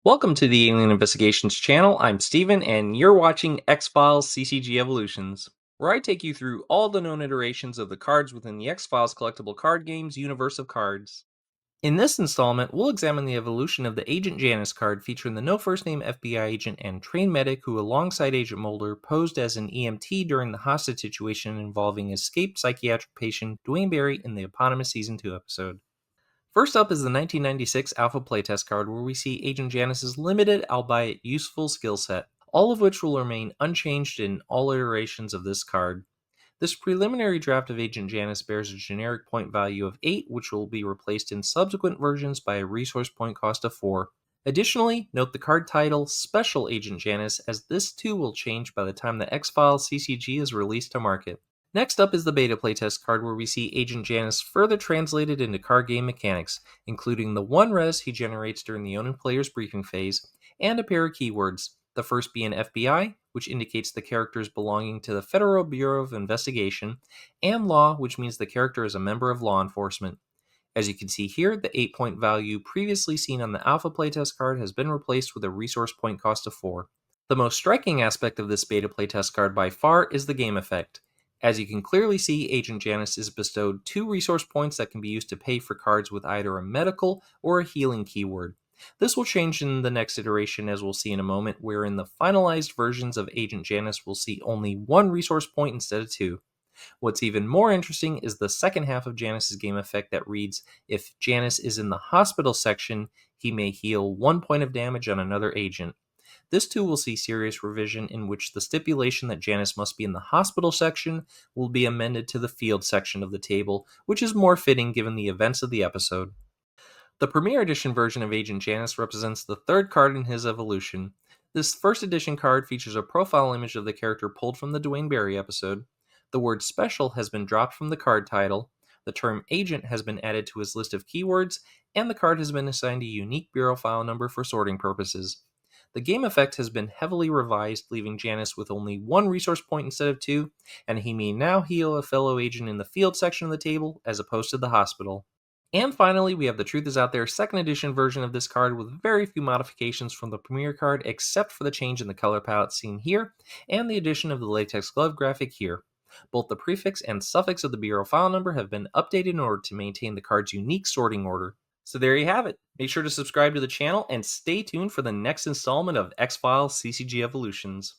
Welcome to the Alien Investigations channel. I'm Steven, and you're watching X-Files CCG Evolutions, where I take you through all the known iterations of the cards within the X-Files Collectible Card Game's universe of cards. In this installment, we'll examine the evolution of the Agent Janus card featuring the no-first-name FBI agent and trained medic who, alongside Agent Mulder, posed as an EMT during the hostage situation involving escaped psychiatric patient Duane Barry in the eponymous Season 2 episode. First up is the 1996 Alpha Playtest card, where we see Agent Janus's limited, albeit useful, skill set, all of which will remain unchanged in all iterations of this card. This preliminary draft of Agent Janus bears a generic point value of 8, which will be replaced in subsequent versions by a resource point cost of 4. Additionally, note the card title Special Agent Janus, as this too will change by the time the X-Files CCG is released to market. Next up is the beta playtest card, where we see Agent Janus further translated into card game mechanics, including the 1 res he generates during the owning player's briefing phase, and a pair of keywords, the first being FBI, which indicates the character is belonging to the Federal Bureau of Investigation, and Law, which means the character is a member of law enforcement. As you can see here, the 8-point value previously seen on the Alpha playtest card has been replaced with a resource point cost of 4. The most striking aspect of this beta playtest card by far is the game effect. As you can clearly see, Agent Janus is bestowed 2 resource points that can be used to pay for cards with either a medical or a healing keyword. This will change in the next iteration, as we'll see in a moment, where in the finalized versions of Agent Janus we'll see only 1 resource point instead of 2. What's even more interesting is the second half of Janus's game effect that reads, if Janus is in the hospital section, he may heal 1 point of damage on another agent. This too will see serious revision, in which the stipulation that Janus must be in the hospital section will be amended to the field section of the table, which is more fitting given the events of the episode. The Premier Edition version of Agent Janus represents the third card in his evolution. This first edition card features a profile image of the character pulled from the Duane Barry episode. The word special has been dropped from the card title, the term agent has been added to his list of keywords, and the card has been assigned a unique bureau file number for sorting purposes. The game effect has been heavily revised, leaving Janus with only 1 resource point instead of 2, and he may now heal a fellow agent in the field section of the table as opposed to the hospital. And finally, we have the Truth Is Out There 2nd edition version of this card with very few modifications from the Premier card, except for the change in the color palette seen here, and the addition of the latex glove graphic here. Both the prefix and suffix of the bureau file number have been updated in order to maintain the card's unique sorting order. So there you have it. Make sure to subscribe to the channel and stay tuned for the next installment of X-Files CCG Evolutions.